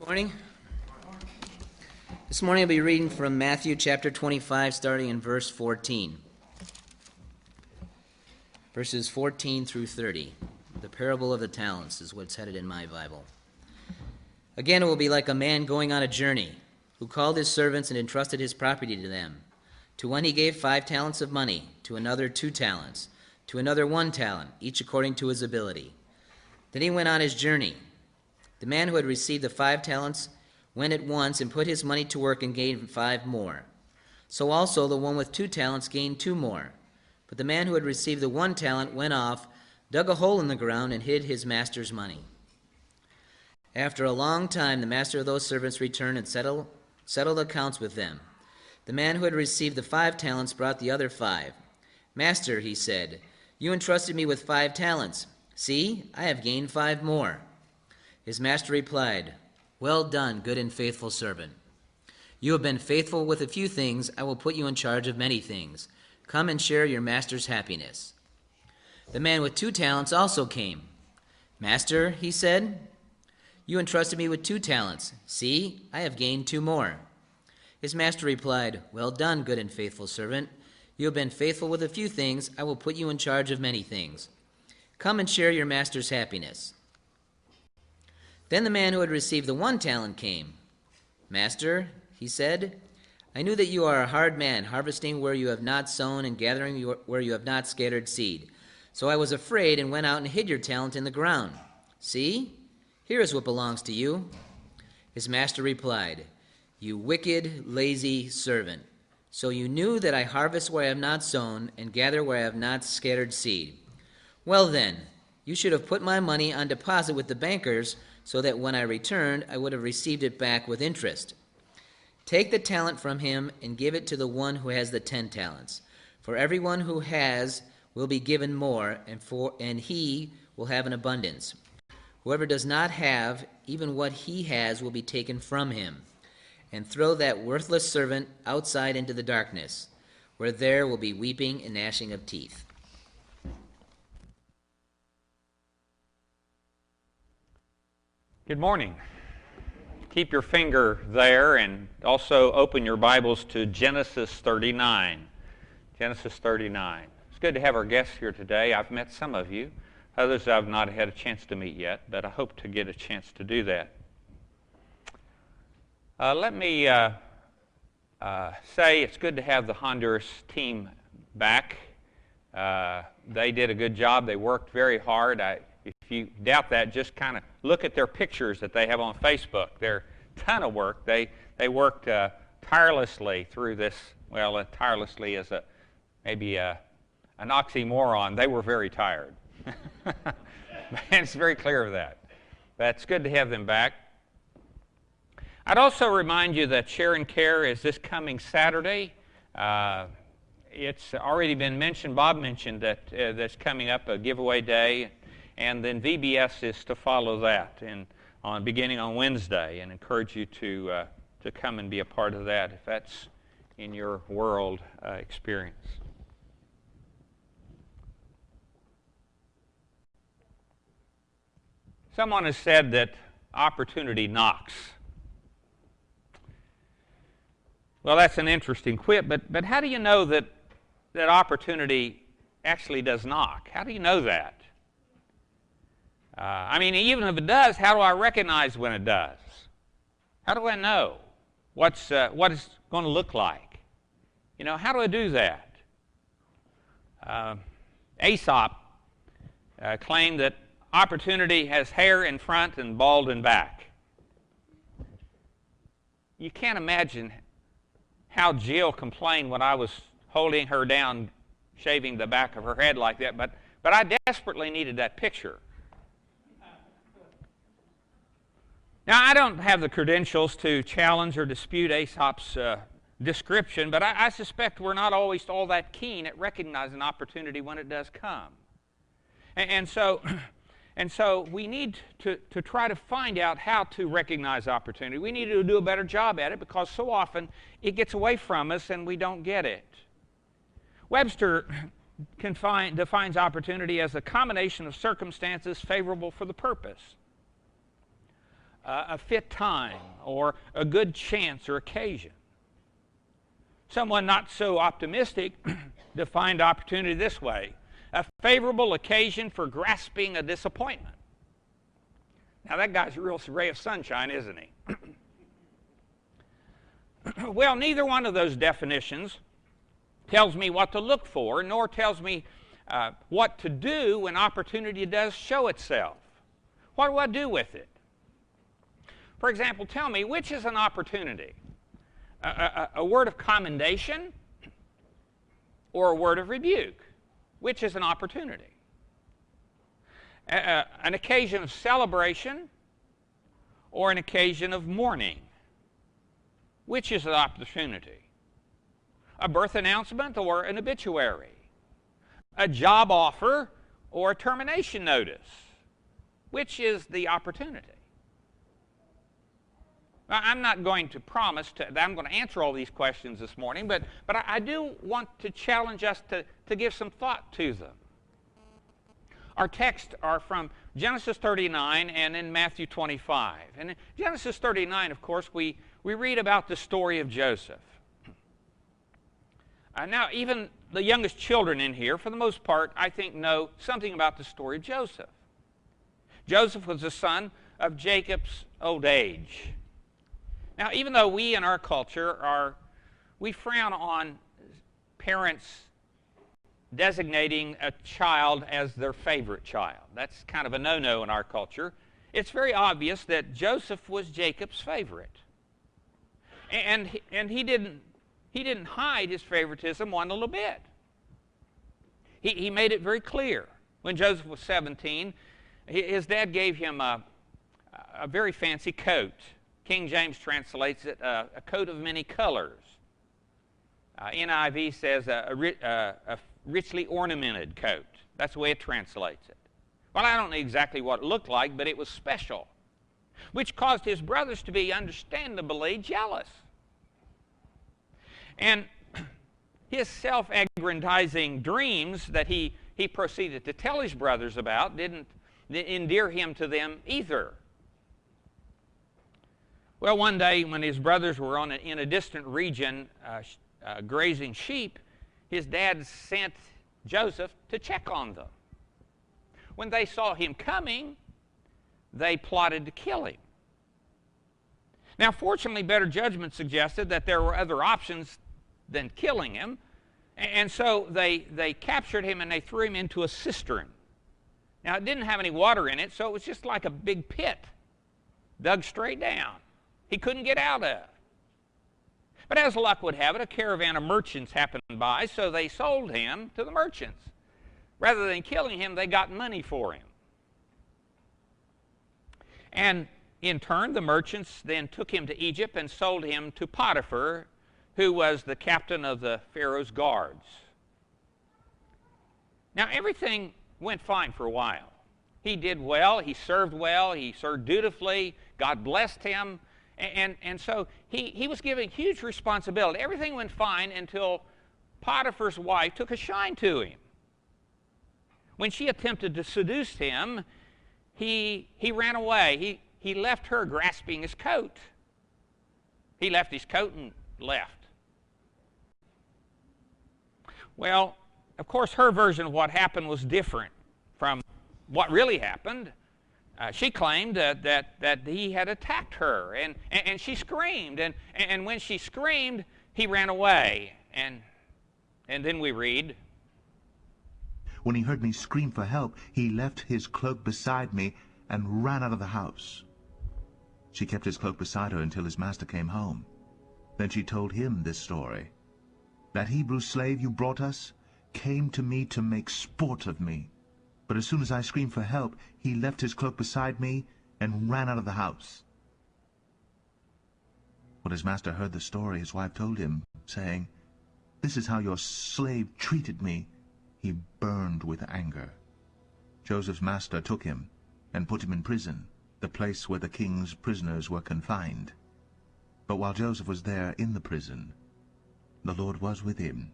Morning. This morning I'll be reading from Matthew chapter 25, starting in verse 14. Verses 14 through 30. The parable of the talents is what's headed in my Bible. Again, it will be like a man going on a journey, who called his servants and entrusted his property to them. To one he gave 5 talents of money, to another 2 talents, to another 1 talent, each according to his ability. Then he went on his journey. The man who had received the 5 talents went at once and put his money to work and gained 5 more. So also the one with 2 talents gained 2 more. But the man who had received the 1 talent went off, dug a hole in the ground, and hid his master's money. After a long time, the master of those servants returned and settled accounts with them. The man who had received the 5 talents brought the other 5. Master, he said, you entrusted me with 5 talents. See, I have gained 5 more. His master replied, well done, good and faithful servant. You have been faithful with a few things. I will put you in charge of many things. Come and share your master's happiness. The man with 2 talents also came. Master, he said, you entrusted me with 2 talents. See, I have gained 2 more. His master replied, well done, good and faithful servant. You have been faithful with a few things. I will put you in charge of many things. Come and share your master's happiness. Then the man who had received the 1 talent came. Master, he said, I knew that you are a hard man, harvesting where you have not sown and gathering where you have not scattered seed. So I was afraid and went out and hid your talent in the ground. See, here is what belongs to you. His master replied, you wicked, lazy servant. So you knew that I harvest where I have not sown and gather where I have not scattered seed. Well then, you should have put my money on deposit with the bankers, so that when I returned, I would have received it back with interest. Take the talent from him and give it to the one who has the 10 talents. For everyone who has will be given more, and he will have an abundance. Whoever does not have, even what he has will be taken from him. And throw that worthless servant outside into the darkness, where there will be weeping and gnashing of teeth. Good morning. Keep your finger there and also open your Bibles to Genesis 39. Genesis 39. It's good to have our guests here today. I've met some of you. Others I've not had a chance to meet yet, but I hope to get a chance to do that. Let me say it's good to have the Honduras team back. They did a good job. They worked very hard. If you doubt that, just kind of look at their pictures that they have on Facebook. They're a ton of work. They worked tirelessly through this. Well, tirelessly is maybe an oxymoron. They were very tired. It's very clear of that. But it's good to have them back. I'd also remind you that Share and Care is this coming Saturday. It's already been mentioned. Bob mentioned that that's coming up, a giveaway day. And then VBS is to follow that beginning on Wednesday, and encourage you to come and be a part of that if that's in your world experience. Someone has said that opportunity knocks. Well, that's an interesting quip, but how do you know that opportunity actually does knock? How do you know that? I mean, even if it does, how do I recognize when it does? How do I know what it's going to look like? You know, how do I do that? Aesop claimed that opportunity has hair in front and bald in back. You can't imagine how Jill complained when I was holding her down, shaving the back of her head like that, but I desperately needed that picture. Now, I don't have the credentials to challenge or dispute Aesop's description, but I suspect we're not always all that keen at recognizing opportunity when it does come. And so we need to try to find out how to recognize opportunity. We need to do a better job at it, because so often it gets away from us and we don't get it. Webster defines opportunity as a combination of circumstances favorable for the purpose. a fit time or a good chance or occasion. Someone not so optimistic defined opportunity this way: a favorable occasion for grasping a disappointment. Now that guy's a real ray of sunshine, isn't he? Well, neither one of those definitions tells me what to look for, nor tells me what to do when opportunity does show itself. What do I do with it? For example, tell me, which is an opportunity? A word of commendation or a word of rebuke? Which is an opportunity? An occasion of celebration or an occasion of mourning? Which is an opportunity? A birth announcement or an obituary? A job offer or a termination notice? Which is the opportunity? I'm not going to promise that I'm going to answer all these questions this morning, but I do want to challenge us to give some thought to them. Our texts are from Genesis 39 and in Matthew 25. And in Genesis 39, of course, we read about the story of Joseph. Now, even the youngest children in here, for the most part, I think know something about the story of Joseph. Joseph was the son of Jacob's old age. Now, even though we in our culture we frown on parents designating a child as their favorite child. That's kind of a no-no in our culture. It's very obvious that Joseph was Jacob's favorite. And he didn't hide his favoritism one little bit. He made it very clear. When Joseph was 17, his dad gave him a very fancy coat. King James translates it a coat of many colors. NIV says a richly ornamented coat. That's the way it translates it. Well, I don't know exactly what it looked like, but it was special, which caused his brothers to be understandably jealous. And his self-aggrandizing dreams that he proceeded to tell his brothers about didn't endear him to them either. Well, one day when his brothers were in a distant region grazing sheep, his dad sent Joseph to check on them. When they saw him coming, they plotted to kill him. Now, fortunately, better judgment suggested that there were other options than killing him, and so they captured him and they threw him into a cistern. Now, it didn't have any water in it, so it was just like a big pit dug straight down. He couldn't get out of. But as luck would have it, a caravan of merchants happened by, so they sold him to the merchants. Rather than killing him, they got money for him. And in turn, the merchants then took him to Egypt and sold him to Potiphar, who was the captain of the Pharaoh's guards. Now, everything went fine for a while. He did well, he served dutifully, God blessed him, and so he was given huge responsibility. Everything went fine until Potiphar's wife took a shine to him. When she attempted to seduce him, he ran away. He left her grasping his coat. He left his coat and left. Well, of course, her version of what happened was different from what really happened. She claimed that he had attacked her, and she screamed. And when she screamed, he ran away. And then we read, "When he heard me scream for help, he left his cloak beside me and ran out of the house. She kept his cloak beside her until his master came home. Then she told him this story. That Hebrew slave you brought us came to me to make sport of me. But as soon as I screamed for help, he left his cloak beside me and ran out of the house." When his master heard the story, his wife told him, saying, "This is how your slave treated me." He burned with anger. Joseph's master took him and put him in prison, the place where the king's prisoners were confined. But while Joseph was there in the prison, the Lord was with him.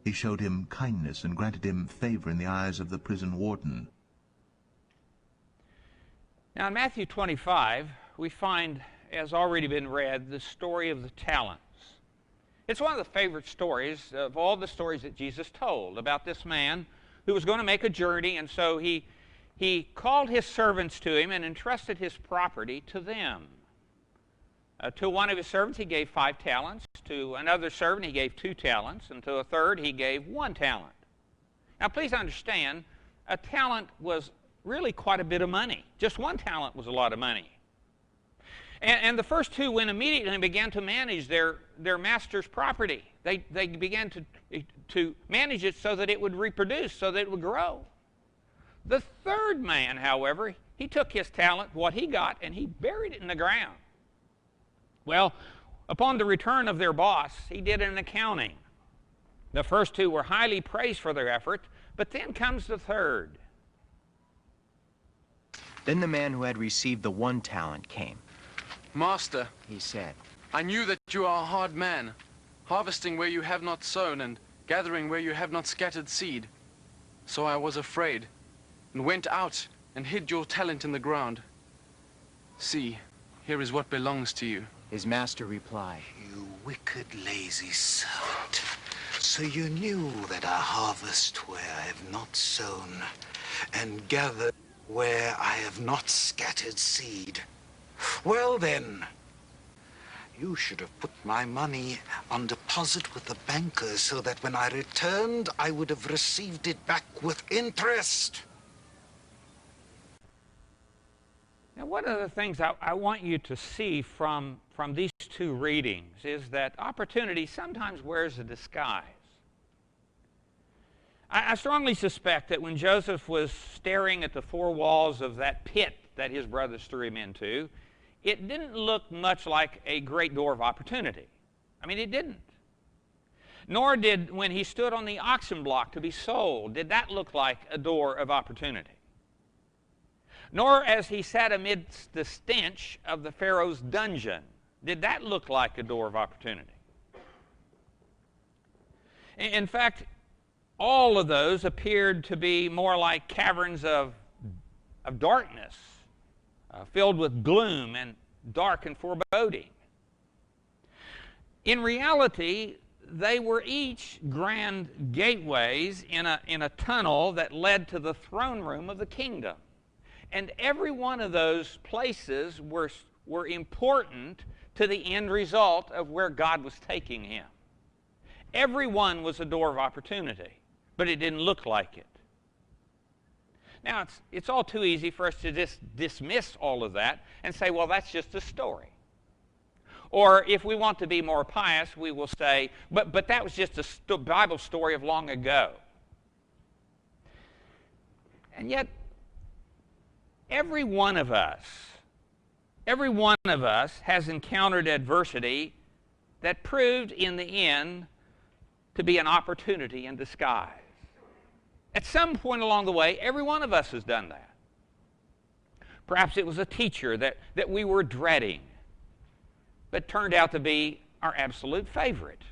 He showed him kindness and granted him favor in the eyes of the prison warden. Now in Matthew 25, we find, as already been read, the story of the talents. It's one of the favorite stories of all the stories that Jesus told about this man who was going to make a journey, and so he called his servants to him and entrusted his property to them. To one of his servants he gave 5 talents, to another servant he gave 2 talents, and to a third he gave 1 talent. Now please understand, a talent was really quite a bit of money. Just 1 talent was a lot of money. And the first 2 went immediately and began to manage their master's property. They began to manage it so that it would reproduce, so that it would grow. The third man, however, he took his talent, what he got, and he buried it in the ground. Well, upon the return of their boss, he did an accounting. The first 2 were highly praised for their effort, but then comes the third. Then the man who had received the 1 talent came. Master, He said, I knew that you are a hard man, harvesting where you have not sown and gathering where you have not scattered seed. So I was afraid, and went out and hid your talent in the ground. See, here is what belongs to you. His master replied, You wicked, lazy servant. So you knew that I harvest where I have not sown, and gather where I have not scattered seed. Well then, you should have put my money on deposit with the banker so that when I returned, I would have received it back with interest. Now, one of the things I want you to see from these 2 readings is that opportunity sometimes wears a disguise. I strongly suspect that when Joseph was staring at the 4 walls of that pit that his brothers threw him into, it didn't look much like a great door of opportunity. I mean, it didn't. Nor did when he stood on the auction block to be sold, did that look like a door of opportunity. Nor as he sat amidst the stench of the Pharaoh's dungeon, did that look like a door of opportunity. In fact, all of those appeared to be more like caverns of darkness, filled with gloom and dark and foreboding. In reality, they were each grand gateways in a tunnel that led to the throne room of the kingdom. And every one of those places were important to the end result of where God was taking him. Every one was a door of opportunity, but it didn't look like it. Now, it's all too easy for us to just dismiss all of that and say, well, that's just a story. Or if we want to be more pious, we will say, but that was just a Bible story of long ago. And yet, every one of us has encountered adversity that proved in the end to be an opportunity in disguise. At some point along the way, every one of us has done that. Perhaps it was a teacher that we were dreading, but turned out to be our absolute favorite.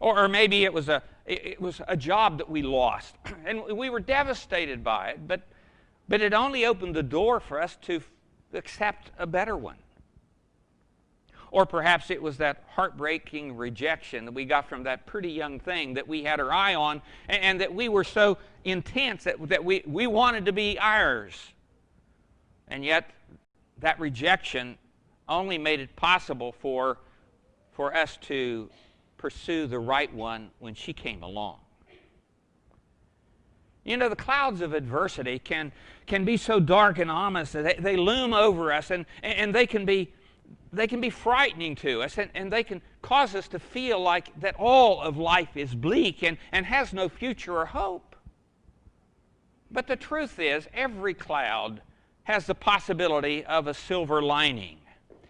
Or maybe it was a job that we lost, and we were devastated by it, but it only opened the door for us to accept a better one. Or perhaps it was that heartbreaking rejection that we got from that pretty young thing that we had our eye on, and that we were so intense that we wanted to be ours. And yet that rejection only made it possible for us to pursue the right one when she came along. You know, the clouds of adversity can be so dark and ominous that they loom over us, and they can be frightening to us, and they can cause us to feel like that all of life is bleak and has no future or hope. But the truth is, every cloud has the possibility of a silver lining.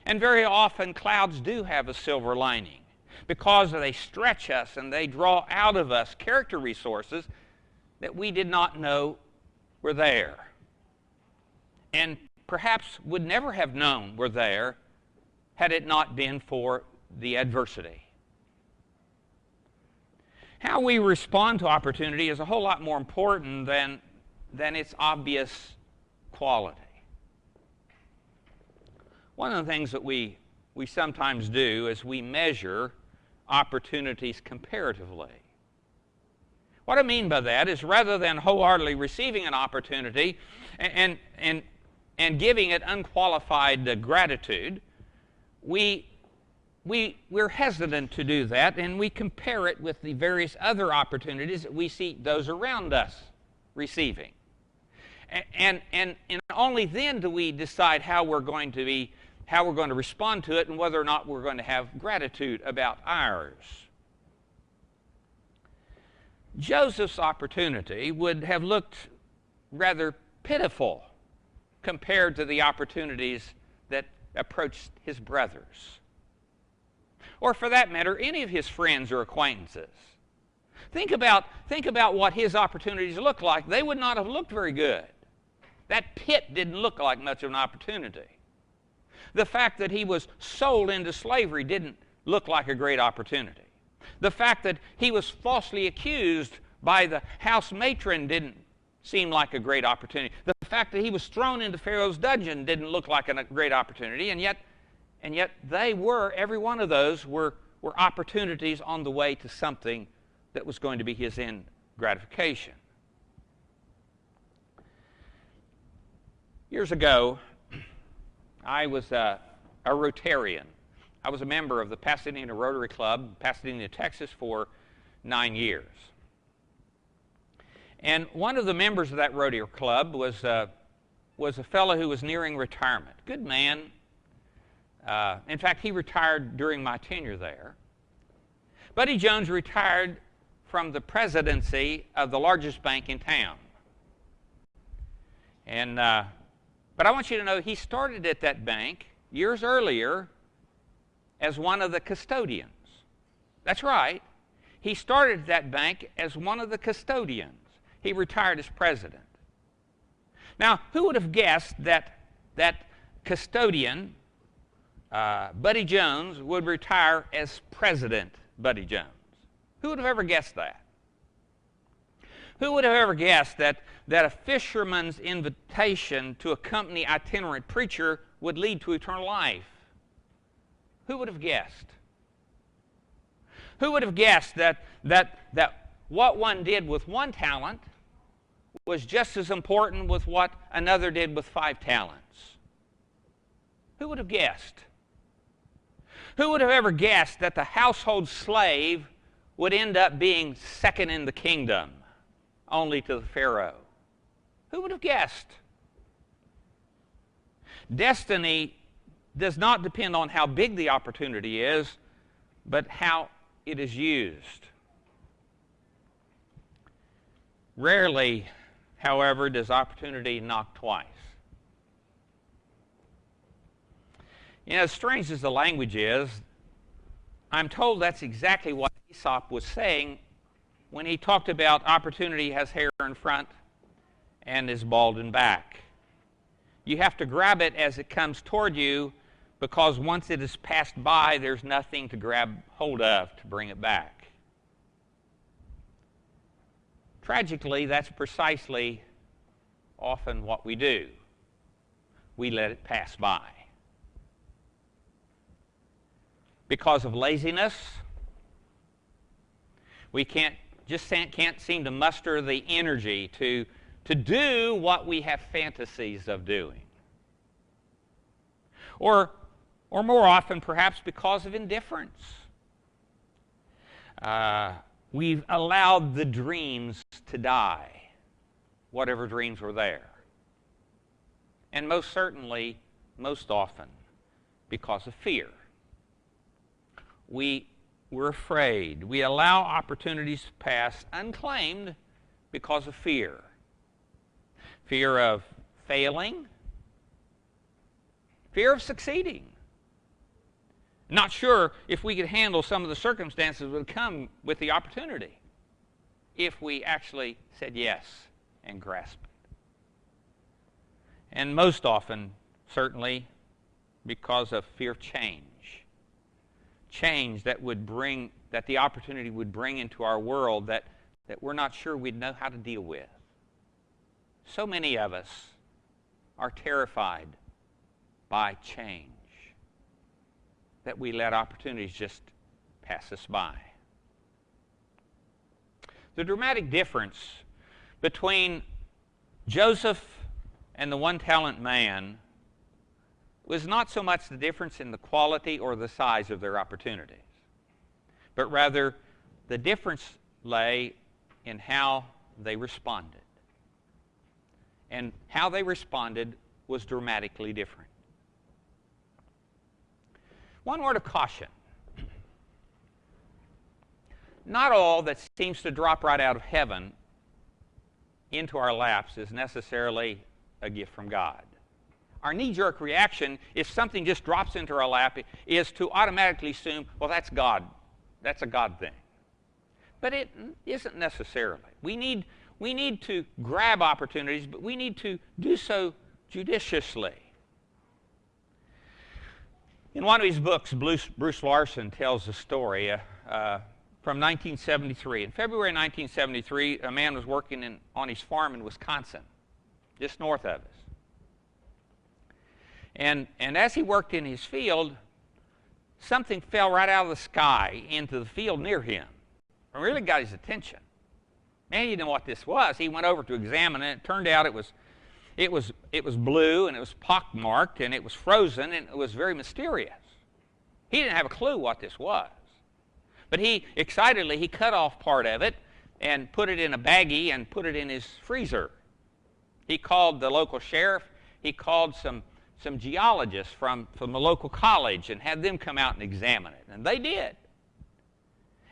And very often clouds do have a silver lining because they stretch us and they draw out of us character resources that we did not know were there, and perhaps would never have known were there had it not been for the adversity. How we respond to opportunity is a whole lot more important than its obvious quality. One of the things that we sometimes do is we measure opportunities comparatively. What I mean by that is rather than wholeheartedly receiving an opportunity and giving it unqualified gratitude, we're hesitant to do that, and we compare it with the various other opportunities that we see those around us receiving. And only then do we decide how we're going to respond to it and whether or not we're going to have gratitude about ours. Joseph's opportunity would have looked rather pitiful compared to the opportunities that approached his brothers, or for that matter, any of his friends or acquaintances. Think about what his opportunities looked like. They would not have looked very good. That pit didn't look like much of an opportunity. The fact that he was sold into slavery didn't look like a great opportunity. The fact that he was falsely accused by the house matron didn't seem like a great opportunity. The fact that he was thrown into Pharaoh's dungeon didn't look like a great opportunity, and yet every one of those were opportunities on the way to something that was going to be his end gratification. Years ago, I was a Rotarian. I was a member of the Pasadena Rotary Club, Pasadena, Texas, for 9 years. And one of the members of that Rotary Club was a fellow who was nearing retirement. Good man. In fact, he retired during my tenure there. Buddy Jones retired from the presidency of the largest bank in town. But I want you to know he started at that bank years earlier as one of the custodians. That's right. He started at that bank as one of the custodians. He retired as president. Now, who would have guessed that custodian, Buddy Jones, would retire as President Buddy Jones? Who would have ever guessed that? Who would have ever guessed that a fisherman's invitation to accompany itinerant preacher would lead to eternal life? Who would have guessed? Who would have guessed that what one did with one talent was just as important with what another did with 5 talents? Who would have guessed? Who would have ever guessed that the household slave would end up being second in the kingdom, only to the Pharaoh? Who would have guessed? Destiny does not depend on how big the opportunity is, but how it is used. Rarely, however, does opportunity knock twice. You know, as strange as the language is, I'm told that's exactly what Aesop was saying when he talked about opportunity has hair in front and is bald in back. You have to grab it as it comes toward you, because once it is passed by, there's nothing to grab hold of to bring it back. Tragically, that's precisely often what we do. We let it pass by. Because of laziness, we can't seem to muster the energy to do what we have fantasies of doing. Or more often, perhaps because of indifference. We've allowed the dreams to die, whatever dreams were there. And most certainly, most often, because of fear. We're afraid. We allow opportunities to pass unclaimed because of fear. Fear of failing. Fear of succeeding. Not sure if we could handle some of the circumstances that would come with the opportunity if we actually said yes and grasped it. And most often, certainly, because of fear of change. Change that the opportunity would bring into our world that we're not sure we'd know how to deal with. So many of us are terrified by change. that we let opportunities just pass us by. The dramatic difference between Joseph and the one-talent man was not so much the difference in the quality or the size of their opportunities, but rather the difference lay in how they responded. And how they responded was dramatically different. One word of caution. Not all that seems to drop right out of heaven into our laps is necessarily a gift from God. Our knee-jerk reaction, if something just drops into our lap, is to automatically assume, well, that's God. That's a God thing. But it isn't necessarily. We need to grab opportunities, but we need to do so judiciously. In one of his books, Bruce Larson tells a story from 1973. In February 1973, a man was working on his farm in Wisconsin, just north of us. And as he worked in his field, something fell right out of the sky into the field near him. It really got his attention. Man, he didn't know what this was. He went over to examine it. It turned out it was blue, and it was pockmarked, and it was frozen, and it was very mysterious. He didn't have a clue what this was. But he cut off part of it and put it in a baggie and put it in his freezer. He called the local sheriff. He called some geologists from the local college and had them come out and examine it. And they did.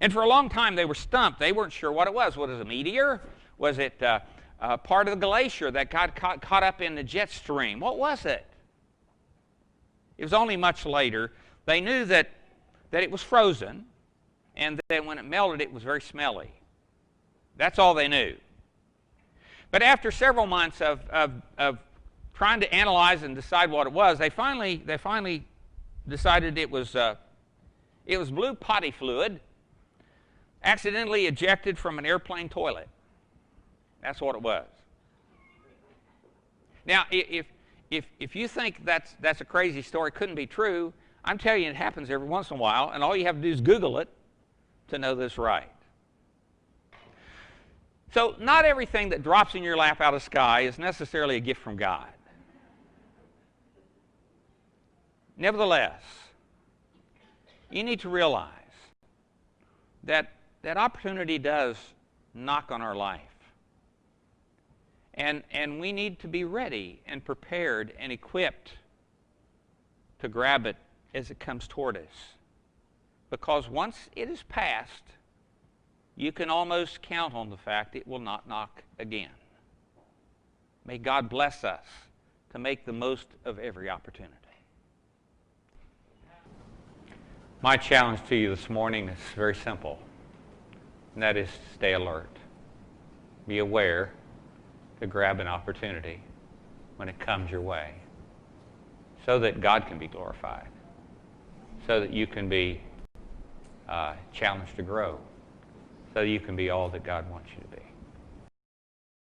And for a long time they were stumped. They weren't sure what it was. Was it a meteor? Was it part of the glacier that got caught up in the jet stream? What was it? It was only much later. They knew that it was frozen, and then when it melted it was very smelly. That's all they knew. But after several months of trying to analyze and decide what it was, they finally decided it was blue potty fluid accidentally ejected from an airplane toilet. That's what it was. Now, if you think that's a crazy story, couldn't be true, I'm telling you it happens every once in a while, and all you have to do is Google it to know this right. So not everything that drops in your lap out of the sky is necessarily a gift from God. Nevertheless, you need to realize that opportunity does knock on our life. And we need to be ready and prepared and equipped to grab it as it comes toward us. Because once it is passed, you can almost count on the fact it will not knock again. May God bless us to make the most of every opportunity. My challenge to you this morning is very simple, and that is to stay alert. Be aware to grab an opportunity when it comes your way, so that God can be glorified, so that you can be challenged to grow, so that you can be all that God wants you to be.